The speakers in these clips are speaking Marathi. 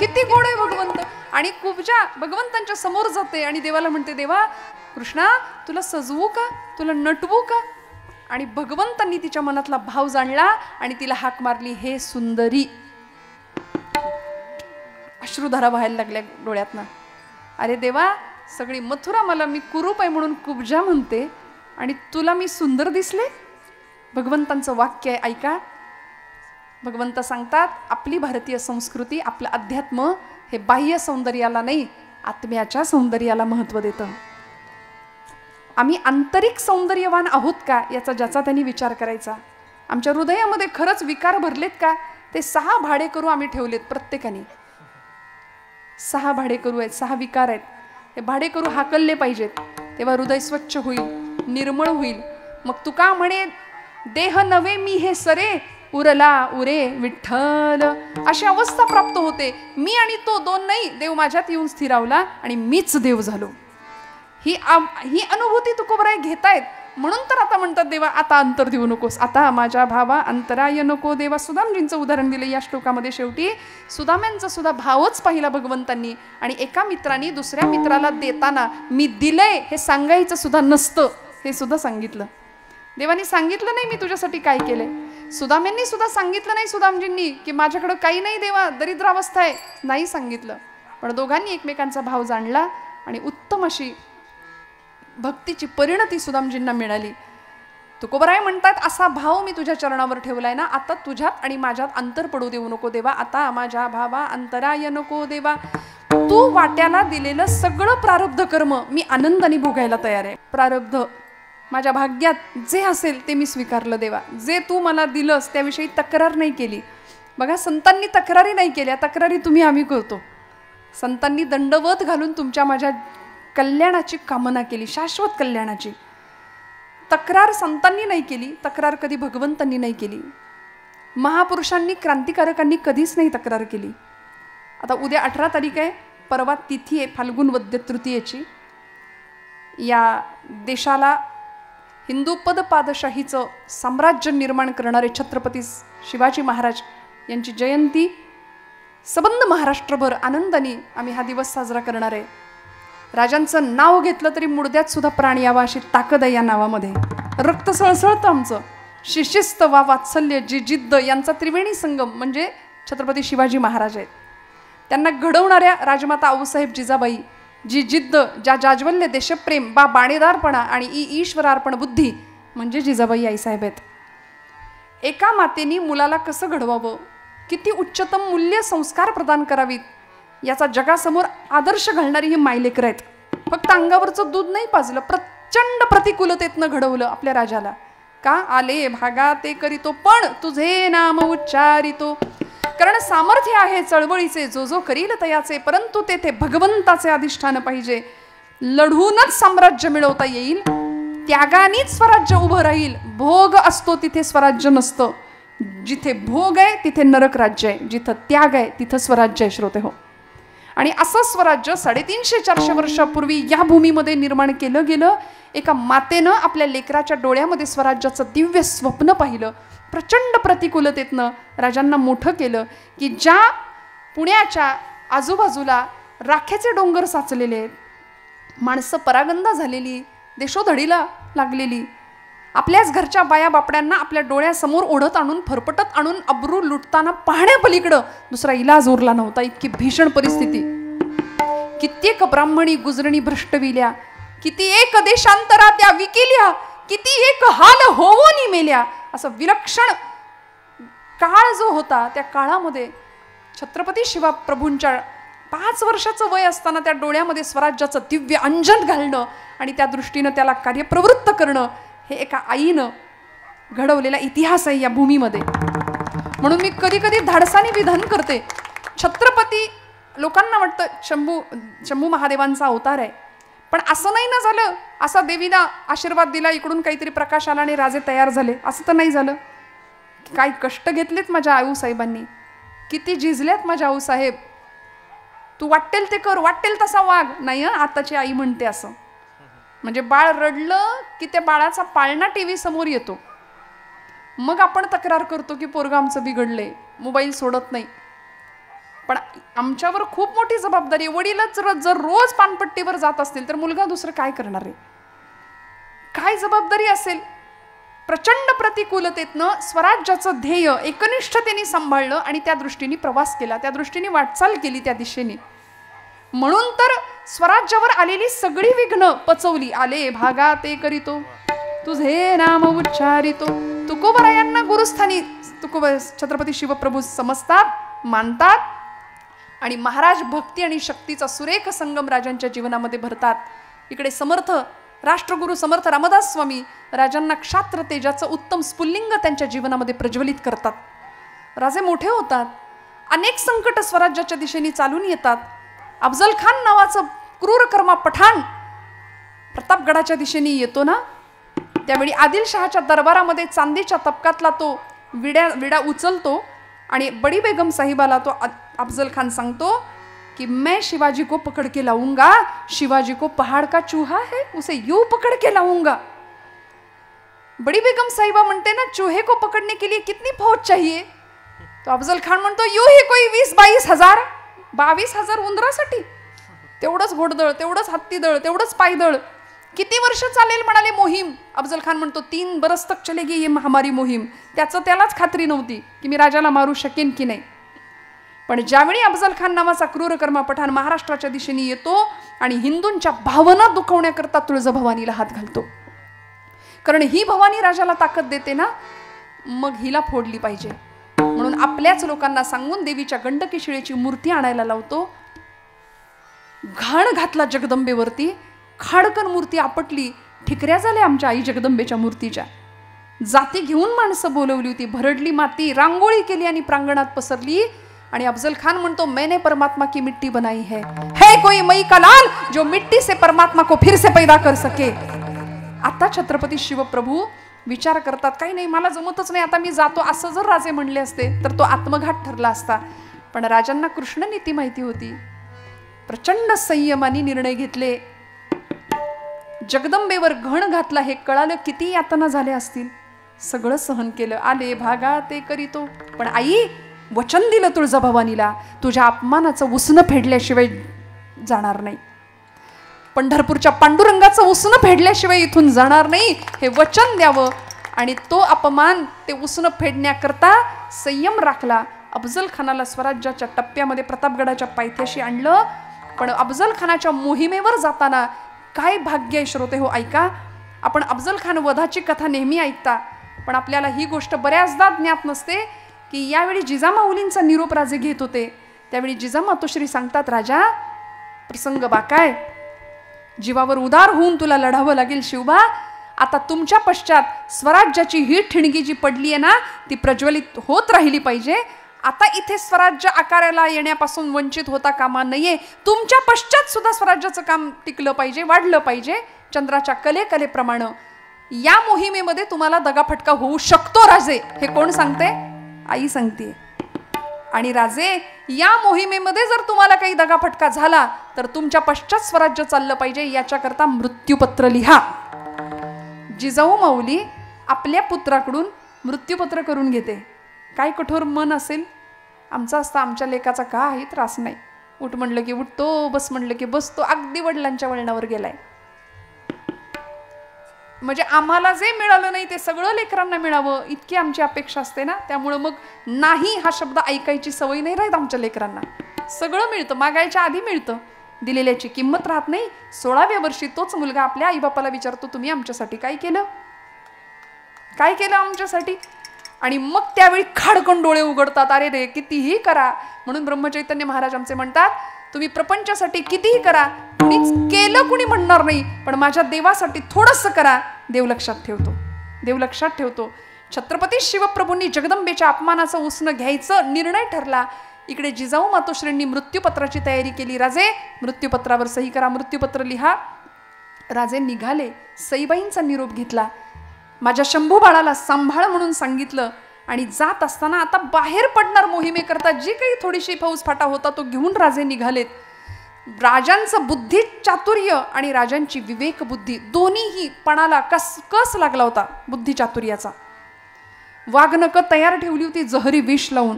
किती गोड आहे भगवंत. आणि कुब्जा भगवंतांच्या समोर जाते आणि देवाला म्हणते, देवा कृष्णा तुला सजवू का, तुला नटवू का. आणि भगवंतांनी तिच्या मनातला भाव जाणला आणि तिला हाक मारली, हे सुंदरी. अश्रुधारा व्हायला लागल्या डोळ्यातनं. अरे देवा, सगळी मथुरा मला मी कुरूप आहे म्हणून कुब्जा म्हणते आणि तुला मी सुंदर दिसले. भगवंतांचं वाक्य आहे, ऐका. भगवंत सांगतात, आपली भारतीय संस्कृती, आपलं अध्यात्म हे बाह्य सौंदर्याला नाही, आत्म्याच्या सौंदर्याला महत्त्व देतं. आम्ही आंतरिक सौंदर्यवान आहोत का याचा ज्याचा त्यांनी विचार करायचा. आमच्या हृदयामध्ये खरंच विकार भरलेत का. ते 6 भाडेकरू आम्ही ठेवलेत प्रत्येकाने. 6 भाडेकरू आहेत, 6 विकार आहेत. हे भाडेकरू हाकलले पाहिजेत, तेव्हा हृदय स्वच्छ होईल, निर्मळ होईल. मग तुका म्हणे, देह नवे मी हे सरे, उरला उरे विठ्ठल. अशी अवस्था प्राप्त होते. मी आणि तो दोन नाही, देव माझ्यात येऊन स्थिरावला आणि मीच देव झालो. ही अनुभूती तुकोबराय घेतायत. म्हणून तर आता म्हणतात, देवा आता अंतर देऊ नकोस, आता माझ्या भावा अंतराय नको देवा. सुदामजींचं उदाहरण दिलं या श्लोकामध्ये. शेवटी सुदाम्यांचा सुद्धा भावच पाहिला भगवंतांनी. आणि एका मित्राने दुसऱ्या मित्राला देताना मी दिलंय हे सांगायचं सुद्धा नसतं, हे सुद्धा सांगितलं. देवानी सांगितलं नाही मी तुझ्यासाठी काय केलंय. सुदाम्यांनी सुद्धा सांगितलं नाही सुदामजींनी की माझ्याकडं काही नाही देवा, दरिद्रावस्था आहे, नाही सांगितलं. पण दोघांनी एकमेकांचा भाव जाणला आणि उत्तम अशी भक्तीची परिणती सुदामजींना मिळाली. तुकोबराय म्हणतात, असा भाव मी तुझ्या चरणावर ठेवलाय ना, आता तुझ्यात आणि माझ्यात अंतर पडू देऊ नको देवा. आता माझ्या भावा अंतराय नको देवा. तू वाट्याला दिलेलं सगळं प्रारब्ध कर्म मी आनंदाने भोगायला तयार आहे. प्रारब्ध माझ्या भाग्यात जे असेल ते मी स्वीकारलं देवा. जे तू मला दिलंस त्याविषयी तक्रार नाही केली. बघा, संतांनी तक्रारी नाही केल्या, तक्रारी तुम्ही आम्ही करतो. संतांनी दंडवत घालून तुमच्या माझ्या कल्याणाची कामना केली, शाश्वत कल्याणाची. तक्रार संतांनी नाही केली, तक्रार कधी भगवंतांनी नाही केली. महापुरुषांनी, क्रांतिकारकांनी कधीच नाही तक्रार केली. आता उद्या 18 तारीख आहे, परवा तिथी आहे फाल्गुन वद्य तृतीयेची. या देशाला हिंदू पदपादशाहीचं साम्राज्य निर्माण करणारे छत्रपती शिवाजी महाराज यांची जयंती सबंध महाराष्ट्रभर आनंदाने आम्ही हा दिवस साजरा करणार आहे. राजांचं नाव घेतलं तरी मुडद्यात सुद्धा प्राण यावा अशी ताकद आहे या नावामध्ये. रक्त सळसळतं आमचं. शिशिस्त वा वात्सल्य जी जिद्द यांचा त्रिवेणी संगम म्हणजे छत्रपती शिवाजी महाराज आहेत. त्यांना घडवणाऱ्या राजमाता आऊसाहेब जिजाबाई, जी जिद्द, ज्या जाज्वल्य देशप्रेम, बा बाणेदारपणा आणि ईश्वरार्पण बुद्धी म्हणजे जिजाबाई आईसाहेब आहेत. एका मातेनी मुलाला कसं घडवावं, किती उच्चतम मूल्य संस्कार प्रदान करावीत याचा जगासमोर आदर्श घालणारी ही मायलेकर आहेत. फक्त अंगावरचं दूध नाही पाजलं, प्रचंड प्रतिकूलतेतनं घडवलं आपल्या राजाला. का आले भागा ते करीतो, पण तुझे नाम उच्चारितो. कारण सामर्थ्य आहे चळवळीचे, जो जो करील तयाचे, परंतु तेथे भगवंताचे अधिष्ठान पाहिजे. लढूनच साम्राज्य मिळवता येईल, त्यागानेच स्वराज्य उभं राहील. भोग असतो तिथे स्वराज्य नसतं. जिथे भोग आहे तिथे नरक राज्य आहे, जिथं त्याग आहे तिथं स्वराज्य आहे. श्रोते हो, आणि असं स्वराज्य 350-400 वर्षापूर्वी या भूमीमध्ये निर्माण केलं गेलं. एका मातेनं आपल्या लेकराच्या डोळ्यामध्ये स्वराज्याचं दिव्य स्वप्न पाहिलं. प्रचंड प्रतिकूलतेतनं राजांना मोठं केलं की ज्या पुण्याच्या आजूबाजूला राख्याचे डोंगर साचलेले आहेत, माणसं परागंदा झालेली, देशोधडीला लागलेली, आपल्याच घरच्या बाया बापड्यांना आपल्या डोळ्यासमोर ओढत आणून, फरफटत आणून अब्रू लुटताना पाहण्यापलीकडं दुसरा इलाज उरला नव्हता. इतकी भीषण परिस्थिती. कित्येक ब्राह्मणी गुजरणी भ्रष्टविल्या, किती एक देशांतरा त्या विकिल्या, किती एक हाल होऊनी मेल्या. असं विलक्षण काळ जो होता, त्या काळामध्ये छत्रपती शिवप्रभूंच्या 5 वर्षाचं वय असताना त्या डोळ्यामध्ये स्वराज्याचं दिव्य अंजन घालणं आणि त्या दृष्टीनं त्याला कार्यप्रवृत्त करणं, हे एका आईनं घडवलेला इतिहास आहे या भूमीमध्ये. म्हणून मी कधी कधी धाडसाने विधान करते, छत्रपती लोकांना वाटतं शंभू महादेवांचा अवतार आहे, पण असं नाही ना झालं. असा देवीला आशीर्वाद दिला, इकडून काहीतरी प्रकाश आला आणि राजे तयार झाले, असं तर नाही झालं. काय कष्ट घेतलेत माझ्या आऊसाहेबांनी, किती झिजल्यात माझ्या आऊसाहेब. तू वाटेल ते कर, वाटेल तसा वाग. नाही आताची आई म्हणते असं. म्हणजे बाळ रडलं की त्या बाळाचा पाळणा टीव्ही समोर येतो. मग आपण तक्रार करतो की पोरगं आमचं बिघडलंय, मोबाईल सोडत नाही. पण आमच्यावर खूप मोठी जबाबदारी आहे. वडीलच जर रोज पानपट्टीवर जात असतील तर मुलगा दुसरं काय करणार आहे? काय जबाबदारी असेल? प्रचंड प्रतिकूलतेतनं स्वराज्याचं ध्येय एकनिष्ठतेने सांभाळलं आणि त्या दृष्टीने प्रवास केला, त्या दृष्टीने वाटचाल केली त्या दिशेने. म्हणून तर स्वराज्यावर आलेली सगळी विघ्न पचवली. आले भागा ते करीतो, तुझे नाम उच्चारितो. तुकोबरायांना गुरुस्थानी छत्रपती शिवप्रभू समजतात, मानतात आणि महाराज भक्ती आणि शक्तीचा सुरेख संगम राजांच्या जीवनामध्ये भरतात. इकडे समर्थ राष्ट्रगुरु समर्थ रामदास स्वामी राजांना क्षात्र तेजाचं उत्तम स्फुल्लिंग त्यांच्या जीवनामध्ये प्रज्वलित करतात. राजे मोठे होतात, अनेक संकट स्वराज्याच्या दिशेने चालून येतात. अफजल खान नावाचं क्रूरकर्मा पठाण प्रतापगडाच्या दिशेने येतो ना, त्यावेळी आदिलशहाच्या दरबारामध्ये चांदीच्या तपकातला तो विडा उचलतो आणि बडी बेगम साहिबाला तो अफजल खान सांगतो कि मैं शिवाजी को पकड़ के लाऊंगा, शिवाजी को पहाड़ का चूहा है उसे यूं पकड़ के लाऊंगा. बड़ी बेगम साहिबा म्हणते ना, चूहे को पकड़ने के लिए कितनी फौज चाहिए? तो अफजल खान म्हणतो, यू ही कोई 20-22 हजार, 22,000 उंदरासाठी, तेवढंच घोडदळ, तेवढंच हत्तीदळ, तेवढंच पायदळ, किती वर्ष चालेल म्हणाले मोहीम? अफजल खान म्हणतो 3 बरस तक चलेगी ये हमारी मोहीम. त्याचं त्यालाच खात्री नव्हती की मी राजाला मारू शकेन की नाही. पण ज्यावेळी अफजल खान नावाचा क्रूरकर्मा पठाण महाराष्ट्राच्या दिशेने येतो आणि हिंदूंच्या भावना दुखवण्याकरता तुळजाभवानीला हात घालतो, कारण ही भवानी राजाला ताकद देते ना, मग हिला फोडली पाहिजे म्हणून आपल्याच लोकांना सांगून देवीच्या गंडकी शिळेची मूर्ती आणायला लावतो. घाण घातला जगदंबेवरती, खाडकन मूर्ती आपटली, ठिकऱ्या झाल्या आमच्या आई जगदंबेच्या मूर्तीच्या. जाती घेऊन माणसं बोलवली होती, भरडली माती, रांगोळी केली आणि प्रांगणात पसरली. आणि अफजल खान म्हणतो, मैंने परमात्मा की मिट्टी बनाई है कोई मई का लाल जो मिट्टी से परमात्मा को फिर से पैदा कर सके. आता छत्रपती शिवप्रभू विचार करतात, काही नाही मला जमतच नाही, आता मी जातो. असं जर राजे म्हणले असते तर तो आत्मघात ठरला असता. पण राजांना कृष्ण नीती माहिती होती. प्रचंड संयमाने निर्णय घेतले. जगदंबेवर घण घातला हे कळालं, किती यातना झाल्या असतील, सगळं सहन केलं. आले भागा ते करीतो. पण आई वचन दिलं तुळजाभवानीला, तुझ्या अपमानाचं उसनं फेडल्याशिवाय जाणार नाही, पंढरपूरच्या पांडुरंगाचं उसनं फेडल्याशिवाय इथून जाणार नाही, हे वचन द्यावं. आणि तो अपमान, ते उसनं फेडण्याकरता संयम राखला. अफजल खानाला स्वराज्याच्या टप्प्यामध्ये प्रतापगडाच्या पायथ्याशी आणलं. पण अफजल खानाच्या मोहिमेवर जाताना काय भाग्य आहे श्रोते हो, ऐका. आपण अफजल खान वधाची कथा नेहमी ऐकता, पण आपल्याला ही गोष्ट बऱ्याचदा ज्ञात नसते की यावेळी जिजामाऊलींचा निरोप राजे घेत होते. त्यावेळी जिजामातोश्री सांगतात, राजा प्रसंग बाकाय, जीवावर उदार होऊन तुला लढावं लागेल शिवबा. आता तुमच्या पश्चात स्वराज्याची ही ठिणगी जी पडली आहे ना, ती प्रज्वलित होत राहिली पाहिजे. आता इथे स्वराज्य आकाराला येण्यापासून वंचित होता कामा नये. तुमच्या पश्चात सुद्धा स्वराज्याचं काम टिकलं पाहिजे, वाढलं पाहिजे चंद्राच्या कलेप्रमाणे. या मोहिमेमध्ये तुम्हाला दगाफटका होऊ शकतो राजे. हे कोण सांगते? आई सांगते. आणि राजे, या मोहिमेमध्ये जर तुम्हाला काही दगाफटका झाला तर तुमच्या पश्चात स्वराज्य चाललं पाहिजे, याच्याकरता मृत्यूपत्र लिहा. जिजाऊ माऊली आपल्या पुत्राकडून मृत्यूपत्र करून घेते. काय कठोर मन असेल आमचं असतं, आमच्या लेकाचा काही त्रास नाही, उठ म्हणलं की उठतो, बस म्हणलं की बसतो, अगदी वडिलांच्या वळणावर गेलाय. म्हणजे आम्हाला जे मिळालं नाही ते सगळं लेकरांना मिळावं इतकी आमची अपेक्षा असते ना. त्यामुळं मग नाही हा शब्द ऐकायची सवय नाही राहत आमच्या लेकरांना. सगळं मिळतं, मागायच्या आधी मिळतं, दिलेल्याची किंमत राहत नाही. 16व्या वर्षी तोच मुलगा आपल्या आईबापाला विचारतो, तुम्ही आमच्यासाठी काय केलं, काय केलं आमच्यासाठी? आणि मग त्यावेळी खाडकन डोळे उघडतात, अरे रे कितीही करा. म्हणून ब्रह्मचैतन्य महाराज आमचे म्हणतात, तुम्ही प्रपंचासाठी कितीही करा, कुणीच केलं कुणी म्हणणार नाही, पण माझ्या देवासाठी थोडंसं करा, देव लक्षात ठेवतो, देव लक्षात ठेवतो. छत्रपती शिवप्रभूंनी जगदंबेच्या अपमानाचं उसनं घ्यायचं निर्णय ठरला. इकडे जिजाऊ मातोश्रींनी मृत्यूपत्राची तयारी केली. राजे मृत्यूपत्रावर सही करा, मृत्यूपत्र लिहा. राजे निघाले, सईबाईंचा निरोप घेतला, माझ्या शंभू बाळाला सांभाळ म्हणून सांगितलं. आणि जात असताना आता बाहेर पडणार मोहिमेकरता जी काही थोडीशी फौज फाटा होता तो घेऊन राजे निघालेत. राजांचं बुद्धी चातुर्य आणि राजांची विवेक बुद्धी दोन्हीही पणाला कस लागला होता बुद्धी चातुर्याचा. वाघनकं तयार ठेवली होती जहरी विष लावून.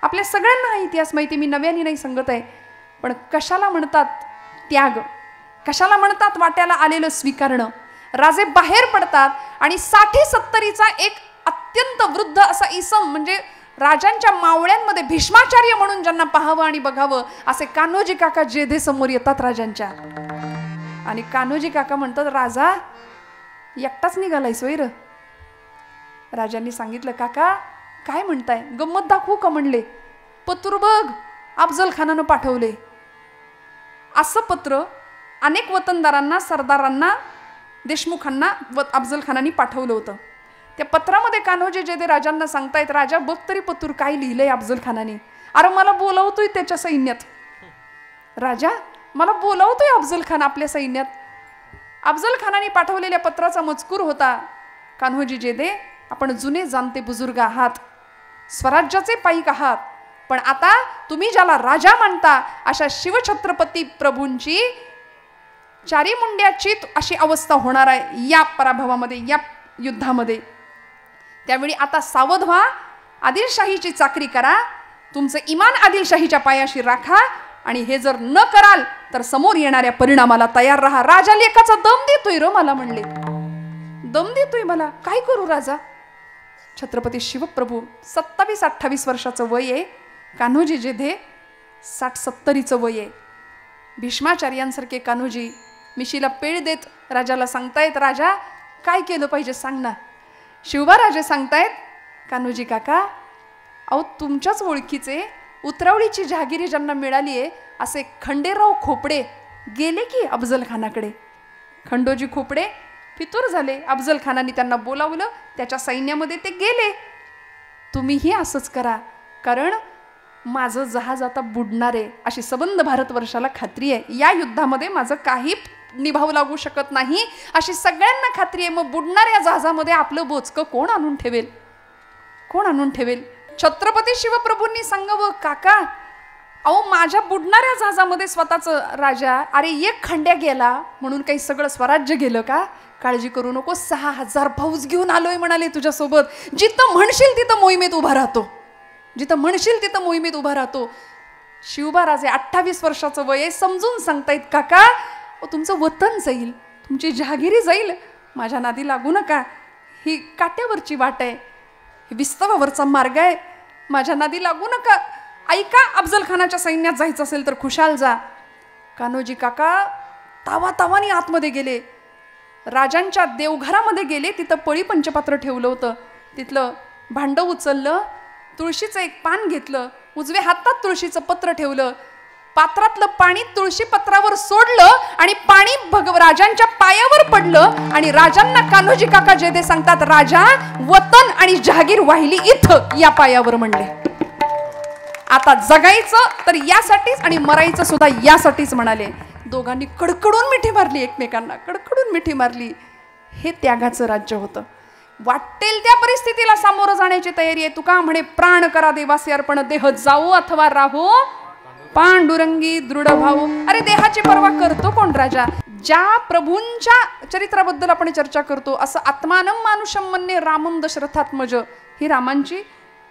आपल्या सगळ्यांना हा इतिहास माहिती, मी नव्याने नाही सांगत आहे. पण कशाला म्हणतात त्याग, कशाला म्हणतात वाट्याला आलेलं स्वीकारणं. राजे बाहेर पडतात आणि 60-70चा एक अत्यंत वृद्ध असा इसम, म्हणजे राजांच्या मावळ्यांमध्ये भीष्माचार्य म्हणून ज्यांना पाहावं आणि बघावं असे कान्होजी काका जेधे समोर येतात राजांच्या. आणि कान्होजी काका म्हणतात, राजा एकटाच निघालाय सोयर. राजांनी सांगितलं, काका काय म्हणताय, गंमत दाखवू का म्हणले. पत्र बघ, अफजल खानानं पाठवले. असं पत्र अनेक वतनदारांना, सरदारांना, देशमुखांना अफजल खानाने पाठवलं होतं. त्या पत्रामध्ये कान्होजी जेधे राजांना सांगतायत, राजा बघ तरी पत्र काय लिहिलंय अफजल खानाने. अरे मला बोलावतोय त्याच्या सैन्यात, राजा मला बोलावतोय अफजल खान आपल्या सैन्यात. अफजल खानाने पाठवलेल्या पत्राचा मजकूर होता, कान्होजी जेधे आपण जुने जाणते बुजुर्ग आहात, स्वराज्याचे पाईक आहात, पण आता तुम्ही ज्याला राजा मानता अशा शिवछत्रपती प्रभूंची चारी मुंड्याची अशी अवस्था होणार आहे या पराभवामध्ये, या युद्धामध्ये. त्यावेळी आता सावध व्हा, आदिलशाहीची चाकरी करा, तुमचं इमान आदिलशाहीच्या पायाशी राखा, आणि हे जर न कराल तर समोर येणाऱ्या परिणामाला तयार राहा. राजा लेखाचा दम देतोय र मला, म्हणले दम देतोय मला, काय करू राजा. छत्रपती शिवप्रभू 27-28 वर्षाचं वय आहे, कान्होजी जेधे 60-70चं वय आहे. भीष्माचार्यांसारखे कान्होजी मिशीला पेळ देत राजाला सांगतायत, राजा काय केलं पाहिजे सांग ना. शिवबाराजे सांगतायत, कान्होजी काका अहो तुमच्याच ओळखीचे उतरावळीची जहागिरी ज्यांना मिळाली आहे असे खंडेराव खोपडे गेले की अफजल खानाकडे. खंडोजी खोपडे फितूर झाले, अफजल खानाने त्यांना बोलावलं, त्याच्या सैन्यामध्ये ते गेले. तुम्हीही असंच करा, कारण माझं जहाज आता बुडणार आहे अशी सबंध भारतवर्षाला खात्री आहे. या युद्धामध्ये माझं काही निभाव लागू शकत नाही अशी सगळ्यांना खात्री आहे. मग बुडणाऱ्या जहाजामध्ये आपलं बोचकं कोण आणून ठेवेल, कोण आणून ठेवेल. छत्रपती शिवप्रभूंनी सांगावं, काका अहो माझ्या बुडणाऱ्या जहाजामध्ये स्वतःचं राजा, अरे एक खंड्या गेला म्हणून काही सगळं स्वराज्य गेलं का. काळजी करू नको, 6000 फौज घेऊन आलोय म्हणाले तुझ्यासोबत. जिथं म्हणशील तिथं मोहिमेत उभा राहतो, जिथं म्हणशील तिथं मोहिमेत उभा राहतो. शिवबाराजे 28 वर्षाचं वय आहे, समजून सांगतायत, काका तुमचं वतन जाईल, तुमची जहागिरी जाईल, माझ्या नादी लागू नका. ही काट्यावरची वाट आहे, ही विस्तवावरचा मार्ग आहे, माझ्या नादी लागू नका. ऐका, अफजल खानाच्या सैन्यात जायचं असेल तर खुशाल जा. कान्होजी काका तावातावानी आतमध्ये गेले, राजांच्या देवघरामध्ये गेले. तिथं पळी पंचपात्र ठेवलं होतं, तिथलं भांडं उचललं, तुळशीचं एक पान घेतलं, उजव्या हातात तुळशीचं पत्र ठेवलं, पात्रातलं पाणी तुळशी पत्रावर सोडलं आणि पाणी राजांच्या पायावर पडलं. आणि राजांना कान्होजी काका जेधे सांगतात, राजा वतन आणि जहागीर वाहिली इथं या पायावर म्हणले. आता जगायचं तर यासाठीच आणि मरायचं सुद्धा यासाठीच म्हणाले. दोघांनी कडकडून मिठी मारली, एकमेकांना कडकडून मिठी मारली. हे त्यागाचं राज्य होतं. वाटेल त्या परिस्थितीला सामोरं जाण्याची तयारी आहे. तुका म्हणे, प्राण करा देवासे अर्पण, देह जाऊ अथवा राहू पांडुरंगी दृढ भाऊ. अरे देहाची पर्वा करतो कोण राजा. ज्या प्रभूंच्या चरित्राबद्दल आपण चर्चा करतो, असं आत्मानं मानुषम मन्ये रामम दशरथात्मज, ही रामांची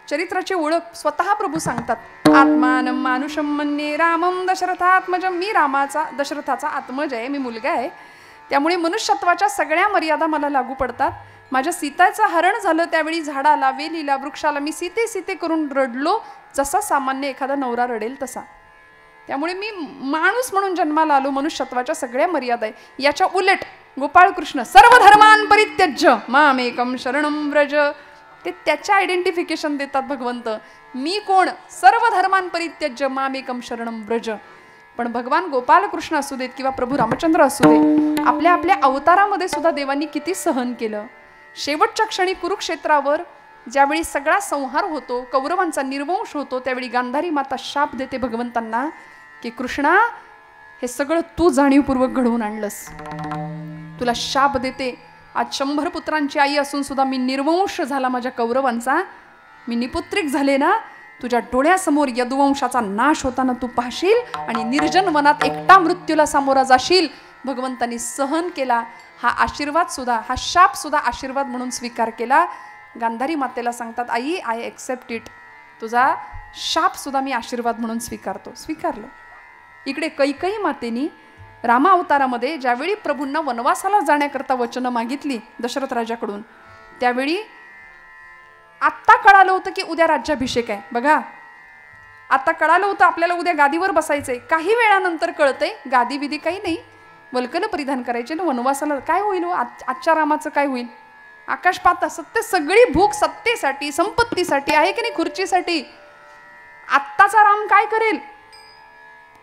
चरित्राची ओळख स्वतः प्रभू सांगतात. आत्मानं मानुषम मन्ये रामम दशरथात्मज, मी रामाचा दशरथाचा आत्मज आहे, मी मुलगा आहे, त्यामुळे मनुष्यत्वाच्या सगळ्या मर्यादा मला लागू पडतात. माझ्या सीताचं हरण झालं त्यावेळी झाडाला, वेलीला, वृक्षाला मी सीते सीते करून रडलो, जसा सामान्य एखादा नवरा रडेल तसा. त्यामुळे मी माणूस म्हणून जन्माला आलो, मनुष्यत्वाच्या सगळ्या मर्यादा आहे. याच्या उलट गोपाळकृष्ण सर्व धर्मान परित्यज्य मामेकम शरणम व्रज, ते त्याच्या आयडेंटिफिकेशन देतात भगवंत. मी कोण, सर्व धर्मान परित्यज्य मामेकम शरणम व्रज. पण भगवान गोपालकृष्ण असू देत किंवा प्रभू रामचंद्र असू दे, आपल्या आपल्या अवतारामध्ये सुद्धा देवांनी किती सहन केलं. शेवटच्या क्षणी कुरुक्षेत्रावर ज्यावेळी सगळा संहार होतो, कौरवांचा निर्वंश होतो, त्यावेळी गांधारी माता शाप देते भगवंतांना की कृष्णा हे सगळं तू जाणीवपूर्वक घडवून आणलंस, तुला शाप देते. आज 100 पुत्रांची आई असून सुद्धा मी निर्वंश झाला माझ्या कौरवांचा, मी निपुत्रिक झाले ना, तुझ्या डोळ्यासमोर यदुवंशाचा नाश होताना तू पाहशील आणि निर्जन वनात एकटा मृत्यूला सामोरा जाशील. भगवंतांनी सहन केला. हा आशीर्वाद सुद्धा, हा शाप सुद्धा आशीर्वाद म्हणून स्वीकार केला. गांधारी मातेला सांगतात, आई आय एक्सेप्ट इट, तुझा शाप सुद्धा मी आशीर्वाद म्हणून स्वीकारतो. स्वीकारलं. इकडे कैकेयी मातेनी रामा अवतारामध्ये ज्यावेळी प्रभूंना वनवासाला जाण्याकरता वचनं मागितली दशरथ राजाकडून, त्यावेळी आत्ता कळालं होतं की उद्या राज्याभिषेक आहे. बघा, आता कळालं होतं आपल्याला उद्या गादीवर बसायचंय. काही वेळानंतर कळतंय गादी विधी काही नाही, वल्कल परिधान करायचे ना, वनवासाला काय होईल, आजच्या रामाचं काय होईल. आकाश पाता सत्य, सगळी भूक सत्तेसाठी संपत्तीसाठी आहे की नाही, खुर्चीसाठी. आत्ताचा राम काय करेल.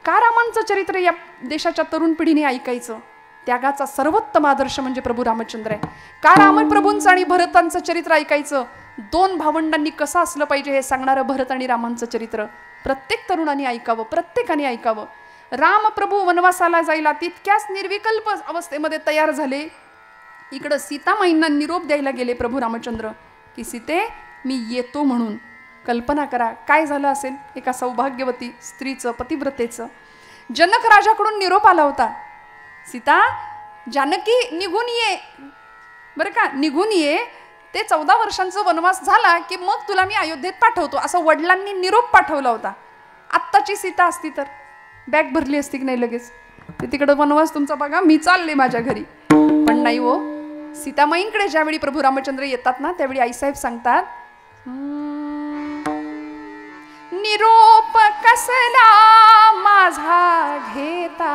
का रामांचं चरित्र या देशाच्या तरुण पिढीने ऐकायचं. त्यागाचा सर्वोत्तम आदर्श म्हणजे प्रभू रामचंद्र आहे. का रामप्रभूंचं आणि भरतांचं चरित्र ऐकायचं. दोन भावंडांनी कसं असलं पाहिजे हे सांगणारं भरत आणि रामांचं चरित्र प्रत्येक तरुणाने ऐकावं, प्रत्येकाने ऐकावं. रामप्रभू वनवासाला जायला तितक्याच निर्विकल्प अवस्थेमध्ये तयार झाले. इकडं सीतामाईंना निरोप द्यायला गेले प्रभू रामचंद्र की सीते मी येतो म्हणून. कल्पना करा काय झालं असेल एका सौभाग्यवती स्त्रीचं, पतिव्रतेचं. जनक राजाकडून निरोप आला होता, सीता जानकी निघून ये, बरं का, निघून ये. ते 14 वर्षांचा वनवास झाला की मग तुला मी अयोध्येत पाठवतो, असं वडिलांनी निरोप पाठवला होता. आत्ताची सीता असती तर बॅग भरली असती की नाही लगेच, ते तिकडं वनवास तुमचा बघा, मी चालले माझ्या घरी. पण नाही हो, सीतामाईंकडे ज्यावेळी प्रभू रामचंद्र येतात ना, त्यावेळी आईसाहेब सांगतात, निरोप कसला माझा घेता.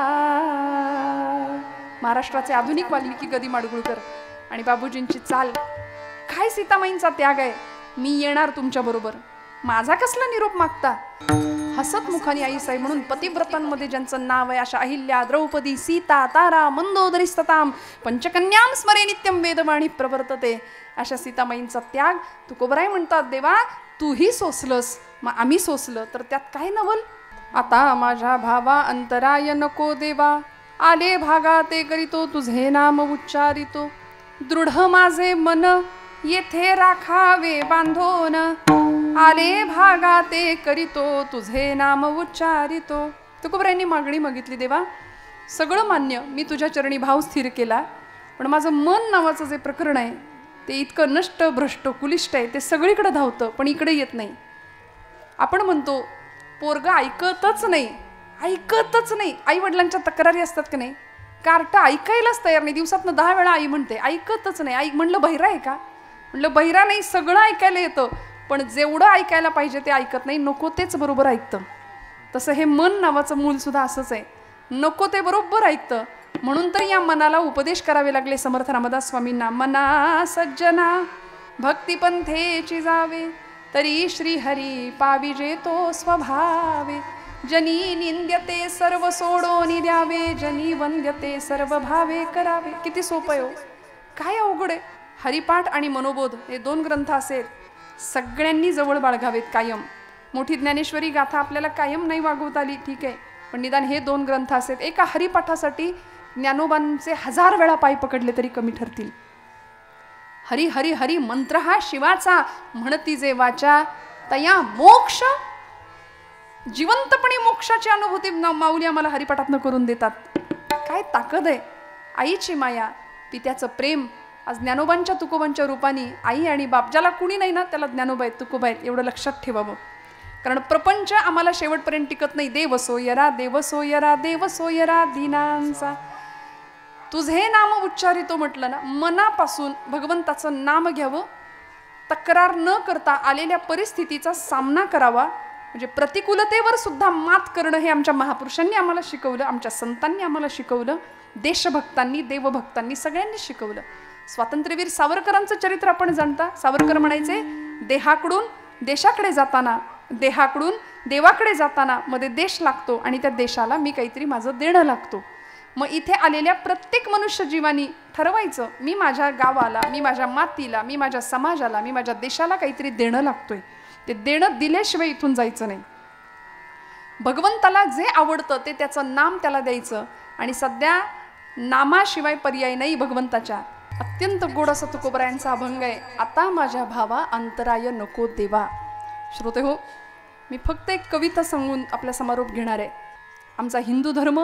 महाराष्ट्राचे आधुनिक वाल्मिकी गदी माडगुळकर आणि बाबूजींची चाल. काय सीतामाईंचा त्याग आहे. मी येणार तुमच्या बरोबर, माझा कसला निरोप मागता. हसत मुखानी आईसाहेब म्हणून पतिव्रतांमध्ये ज्यांचं नाव आहे अशा अहिल्या, द्रौपदी, सीता, तारा, मंदोदरी सताम, पंचकन्याम स्मरे नित्यम वेदवाणी प्रवर्तते. अशा सीतामाईंचा त्याग तुकोबराय म्हणतात, देवा तूही सोसलंस, मग आम्ही सोसलं तर त्यात काय नवल. आता माझ्या भावा अंतराय नको देवा, आले भागा ते करीतो तुझे नाम उच्चारितो. दृढ माझे मन येथे राखावे बांधोन, आले भागा ते करीतो तुझे नाम उच्चारितो. तुकोबरायांनी मागणी मागितली, देवा सगळं मान्य, मी तुझ्या चरणी भाव स्थिर केला, पण माझं मन नावाचं जे प्रकरण आहे ते इतकं नष्ट भ्रष्ट कुलिष्ट आहे, ते सगळीकडे धावतं पण इकडे येत नाही. आपण म्हणतो पोरगं ऐकतच नाही, ऐकतच नाही. आई वडिलांच्या तक्रारी असतात की नाही, कार्ट ऐकायलाच तयार नाही. दिवसातनं 10 वेळा आई म्हणते, ऐकतच नाही. आई म्हणलं बहिरा आहे का, म्हणलं बहिरा नाही, सगळं ऐकायला येतं पण जेवढं ऐकायला पाहिजे ते ऐकत नाही, नको तेच बरोबर ऐकतं. तसं हे मन नावाचं मूल सुद्धा असंच आहे, नको ते बरोबर ऐकतं. म्हणून तर या मनाला उपदेश करावे लागले समर्थ रामदास स्वामींना. मना सज्जना भक्तिपंथेची जावे, तरी श्रीहरी पाविजे तो स्वभावे. जनी निंद्यते सर्व सोडोनी द्यावे, जनी वंद्यते सर्व भावे करावे. किती सोपं आहे हो, काय अवघड आहे. हरिपाठ आणि मनोबोध हे 2 ग्रंथ असेल सगळ्यांनी जवळ बाळगावेत कायम. मोठी ज्ञानेश्वरी गाथा आपल्याला कायम नाही वागवता आली, ठीक आहे, पण निदान हे 2 ग्रंथ असेल. एका हरिपाठासाठी ज्ञानोबांचे 1000 वेळा पाय पकडले तरी कमी ठरतील. हरी हरी हरी मंत्र हा शिवाचा, म्हणती जे वाचा तया मोक्ष. जिवंतपणे मोक्षाची अनुभूती माऊली आम्हाला हरिपाठातनं करून देतात. काय ताकद आहे. आईची माया, पित्याचं प्रेम. आज ज्ञानोबांच्या तुकोबांच्या रूपाने आई आणि बाप, ज्याला कुणी नाही ना त्याला ज्ञानोबा आहेत, तुकोबा आहेत, एवढं लक्षात ठेवावं. कारण प्रपंच आम्हाला शेवटपर्यंत टिकत नाही. देव सोयरा देव सोयरा देव सोयरा दीनांचा. तुझे नाम उच्चारितो म्हटलं ना, मनापासून भगवंताचं नाम घ्यावं, तक्रार न करता आलेल्या परिस्थितीचा सामना करावा. म्हणजे प्रतिकूलतेवर सुद्धा मात करणं हे आमच्या महापुरुषांनी आम्हाला शिकवलं, आमच्या संतांनी आम्हाला शिकवलं, देशभक्तांनी देवभक्तांनी सगळ्यांनी शिकवलं. स्वातंत्र्यवीर सावरकरांचं चरित्र आपण जाणता. सावरकर म्हणायचे, देहाकडून देशाकडे जाताना, देहाकडून देवाकडे जाताना मध्ये देश लागतो आणि त्या देशाला मी काहीतरी माझं देणं लागतो. मग इथे आलेल्या प्रत्येक मनुष्य जीवानी ठरवायचं, मी माझ्या गावाला, मी माझ्या मातीला, मी माझ्या समाजाला, मी माझ्या देशाला काहीतरी देणं लागतोय. ते देणं दिल्याशिवाय इथून जायचं नाही. भगवंताला जे आवडतं ते त्याचं नाम त्याला द्यायचं. आणि सध्या नामाशिवाय पर्याय नाही भगवंताच्या. अत्यंत गोड असं तुकोबरायांचा अभंग आहे, आता माझ्या भावा अंतराय नको देवा. श्रोते हो, मी फक्त एक कविता सांगून आपला समारोप घेणार आहे. आमचा हिंदू धर्म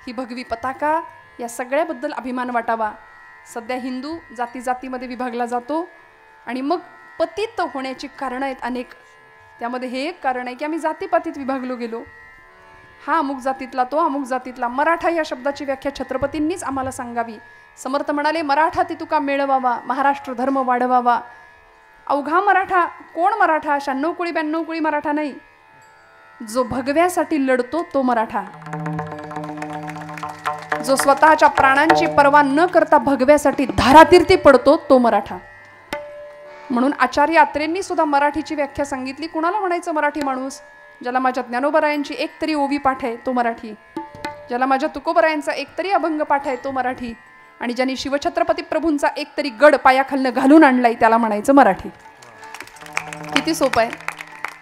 ही भगवी पताका, या सगळ्याबद्दल अभिमान वाटावा. सध्या हिंदू जाती जातीमध्ये विभागला जातो आणि मग पतित होण्याची कारणं आहेत अनेक. त्यामध्ये हे एक कारण आहे की आम्ही जातीपातीत विभागलो गेलो. हा अमुक जातीतला, तो अमुक जातीतला. मराठा या शब्दाची व्याख्या छत्रपतींनीच आम्हाला सांगावी. समर्थ म्हणाले, मराठा ती तुका मिळवावा, महाराष्ट्र धर्म वाढवावा. अवघा मराठा. कोण मराठा? 96 कुळी 92 कुळी मराठा नाही. जो भगव्यासाठी लढतो तो मराठा. जो स्वतःच्या प्राणांची पर्वा न करता भगव्यासाठी धारातीर्थी पडतो तो मराठा. म्हणून आचार्य अत्रेंनी सुद्धा मराठीची व्याख्या सांगितली. कुणाला म्हणायचं मराठी माणूस? ज्याला माझ्या ज्ञानोबरायांची एक तरी ओवी पाठ आहे तो मराठी, ज्याला माझ्या तुकोबरायांचा एक तरी अभंग पाठ आहे तो मराठी, आणि ज्यांनी शिवछत्रपती प्रभूंचा एक तरी गड पायाखालनं घालून आणलाय त्याला म्हणायचं मराठी. किती सोपं आहे.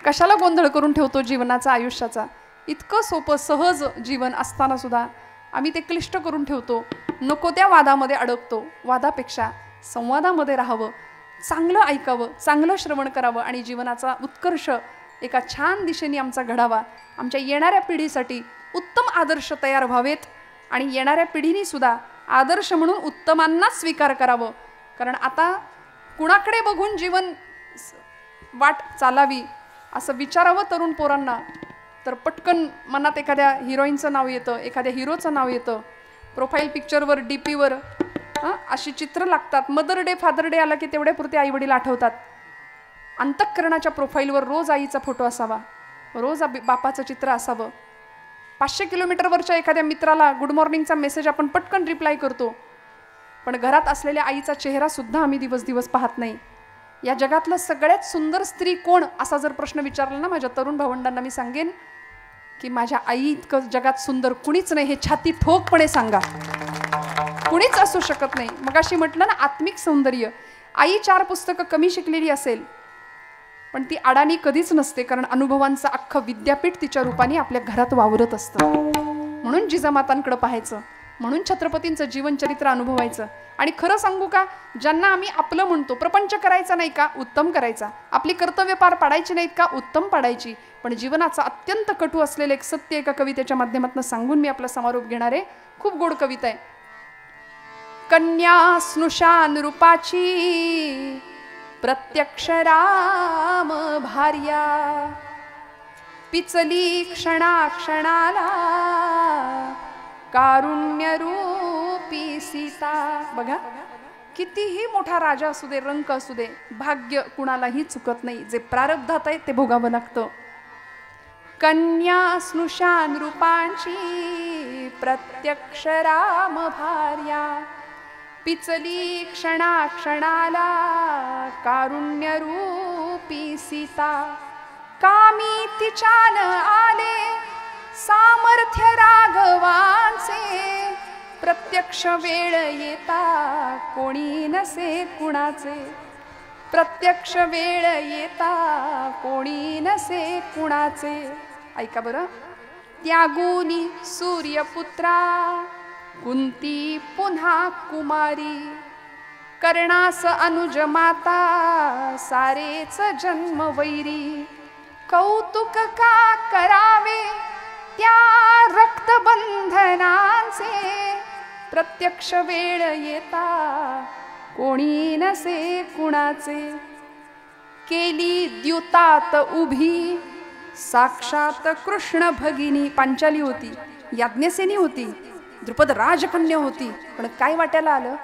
कशाला गोंधळ करून ठेवतो जीवनाचा, आयुष्याचा? इतकं सोपं सहज जीवन असताना सुद्धा आम्ही ते क्लिष्ट करून ठेवतो. नको त्या वादामध्ये अडकतो. वादापेक्षा संवादामध्ये राहावं, चांगलं ऐकावं, चांगलं श्रवण करावं आणि जीवनाचा उत्कर्ष एका छान दिशेने आमचा घडावा. आमच्या येणाऱ्या पिढीसाठी उत्तम आदर्श तयार व्हावेत आणि येणाऱ्या पिढीने सुद्धा आदर्श म्हणून उत्तमांनाच स्वीकार करावं. कारण आता कुणाकडे बघून जीवन वाट चालावी असं विचारावं तरुण पोरांना तर पटकन मनात एखाद्या हिरोईनचं नाव येतं, एखाद्या हिरोचं नाव येतं. प्रोफाईल पिक्चरवर, डीपीवर अशी चित्र लागतात. मदर डे, फादर डे आला की तेवढ्या पुरते आईवडील आठवतात. अंतःकरणाच्या प्रोफाईलवर रोज आईचा फोटो असावा, रोज बापाचं चित्र असावं. 500 किलोमीटरवरच्या एखाद्या मित्राला गुड मॉर्निंगचा मेसेज आपण पटकन रिप्लाय करतो, पण घरात असलेल्या आईचा चेहरा सुद्धा आम्ही दिवस दिवस पाहत नाही. या जगातलं सगळ्यात सुंदर स्त्री कोण असा जर प्रश्न विचारला ना माझ्या तरुण भावंडांना, मी सांगेन की माझ्या आई इतकं जगात सुंदर कुणीच नाही. हे छाती ठोकपणे सांगा, कुणीच असू शकत नाही. मगाशी म्हटलं ना आत्मिक सौंदर्य. आई 4 पुस्तकं कमी शिकलेली असेल पण ती अडाणी कधीच नसते, कारण अनुभवांचं अख्खं विद्यापीठ तिच्या रूपाने आपल्या घरात वावरत असतं. म्हणून जिजामातांकडे पाहायचं, म्हणून छत्रपतींचं जीवनचरित्र अनुभवायचं. आणि खरं सांगू का, ज्यांना आम्ही आपलं म्हणतो, प्रपंच करायचा नाही का? उत्तम करायचा. आपली कर्तव्य पार पाडायची नाहीत का? उत्तम पाडायची. पण जीवनाचा अत्यंत कटू असलेलं एक सत्य एका कवितेच्या माध्यमातून सांगून मी आपला समारोप घेणार आहे. खूप गोड कविता आहे. कन्या स्नुषान रूपाची प्रत्यक्ष राम भार्या, पिचली क्षणाक्षणाला कारुण्यरूपी सीता. बघा, कितीही मोठा राजा असू दे, रंक असू दे, भाग्य कुणालाही चुकत नाही. जे प्रारब्धात आहे ते भोगावं लागतं. कन्या स्नुषान रूपांची प्रत्यक्ष राम भार्या, पिचली क्षणाक्षणाला कारुण्यरूपी सीता. कामी तिच्यान आले सामर्थ्य राघवांचे, प्रत्यक्ष वेळ येता कोणी नसे कुणाचे. प्रत्यक्ष वेळ येता कोणी नसे कुणाचे. ऐका बरं. त्यागुनी सूर्यपुत्रा कुंती पुन्हा कुमारी, कर्णास अनुज माता सारेच जन्म वैरी. कौतुक का करावे त्या रक्तबंधनांचे, प्रत्यक्ष वेळ येता कोणी नसे कुणाचे. केली द्युतात उभी साक्षात कृष्ण भगिनी. पांचाली होती, याज्ञसेनी होती, द्रुपद राजकन्या होती, पण काय वाट्याला आलं?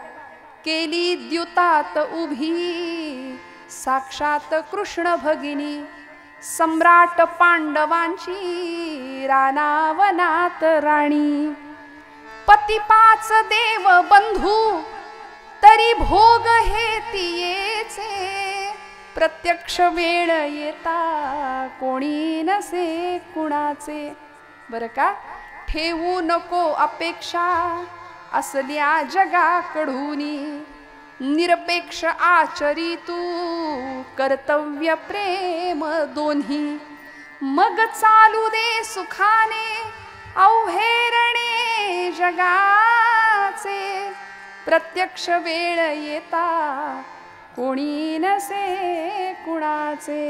केली द्युतात उभी साक्षात कृष्ण भगिनी. सम्राट पांडवांची रानावनात राणी. पती 5 देव बंधू तरी भोग हे तियेचे, प्रत्यक्ष वेळ येता कोणी नसे कुणाचे. बरं का? ठेवू नको अपेक्षा असल्या जगाकडूनी, निरपेक्ष आचरी तू कर्तव्य प्रेम दोन्ही. मग चालू दे सुखाने अवहेरणे जगाचे, प्रत्यक्ष वेळ येता कोणी नसे कुणाचे.